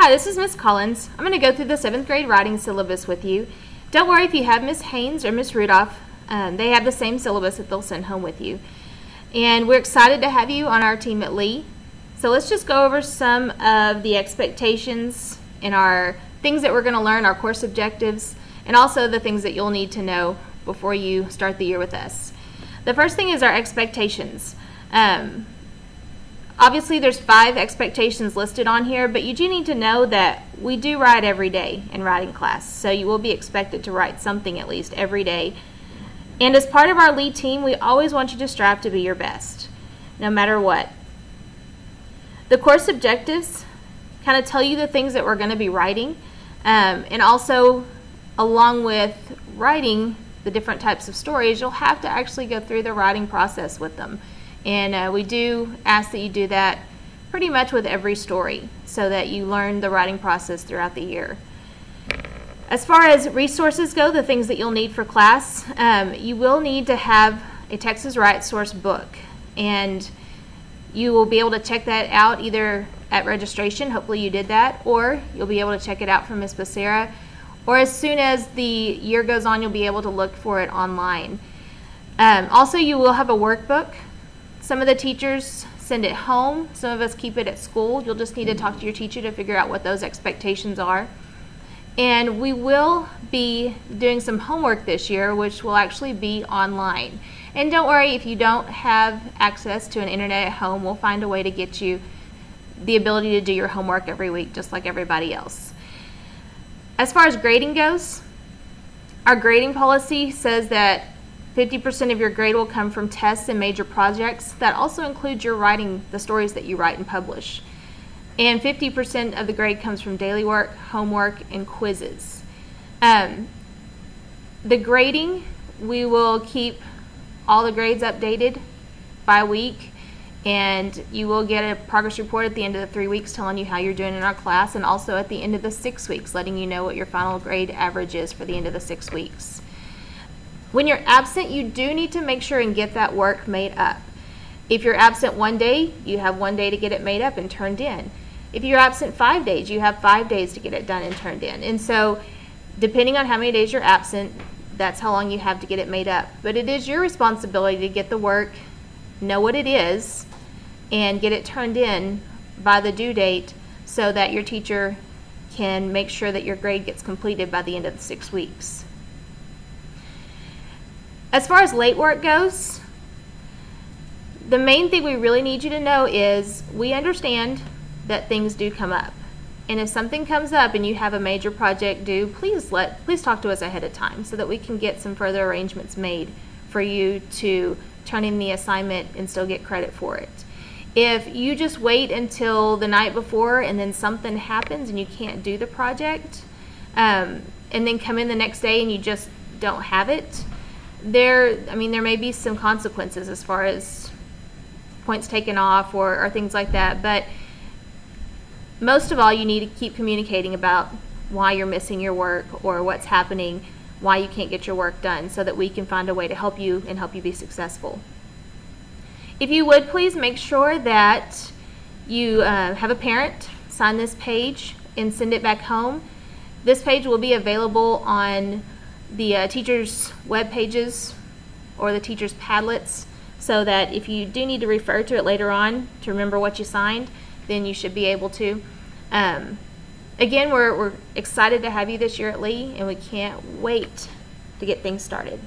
Hi, this is Miss Collins. I'm going to go through the 7th grade writing syllabus with you. Don't worry if you have Miss Haynes or Miss Rudolph. They have the same syllabus that they'll send home with you. And we're excited to have you on our team at Lee. So let's just go over some of the expectations and our things that we're going to learn, our course objectives, and also the things that you'll need to know before you start the year with us. The first thing is our expectations. Obviously there's 5 expectations listed on here, but you do need to know that we do write every day in writing class, so you will be expected to write something at least every day. And as part of our lead team, we always want you to strive to be your best, no matter what. The course objectives kind of tell you the things that we're going to be writing, and also along with writing the different types of stories, you'll have to actually go through the writing process with them. And we do ask that you do that pretty much with every story so that you learn the writing process throughout the year. As far as resources go, the things that you'll need for class, you will need to have a Texas Write Source book. And you will be able to check that out either at registration, hopefully you did that, or you'll be able to check it out from Ms. Becerra, or as soon as the year goes on, you'll be able to look for it online. Also, you will have a workbook. Some of the teachers send it home. Some of us keep it at school. You'll just need to talk to your teacher to figure out what those expectations are. And we will be doing some homework this year, which will actually be online. And don't worry if you don't have access to an internet at home. We'll find a way to get you the ability to do your homework every week, just like everybody else. As far as grading goes, our grading policy says that 50% of your grade will come from tests and major projects. That also includes your writing, the stories that you write and publish. And 50% of the grade comes from daily work, homework, and quizzes. The grading, we will keep all the grades updated by week, and you will get a progress report at the end of the 3 weeks telling you how you're doing in our class, and also at the end of the 6 weeks letting you know what your final grade average is for the end of the 6 weeks. When you're absent, you do need to make sure and get that work made up. If you're absent 1 day, you have 1 day to get it made up and turned in. If you're absent 5 days, you have 5 days to get it done and turned in. And so, depending on how many days you're absent, that's how long you have to get it made up. But it is your responsibility to get the work, know what it is, and get it turned in by the due date so that your teacher can make sure that your grade gets completed by the end of the 6 weeks. As far as late work goes, the main thing we really need you to know is we understand that things do come up. And if something comes up and you have a major project due, please talk to us ahead of time so that we can get some further arrangements made for you to turn in the assignment and still get credit for it. If you just wait until the night before and then something happens and you can't do the project, and then come in the next day and you just don't have it, there may be some consequences as far as points taken off or things like that, but most of all you need to keep communicating about why you're missing your work or what's happening, why you can't get your work done, so that we can find a way to help you and help you be successful. If you would please make sure that you have a parent sign this page and send it back home. This page will be available on the teachers' web pages or the teachers' Padlets, so that if you do need to refer to it later on to remember what you signed, then you should be able to. Again, we're excited to have you this year at Lee, and we can't wait to get things started.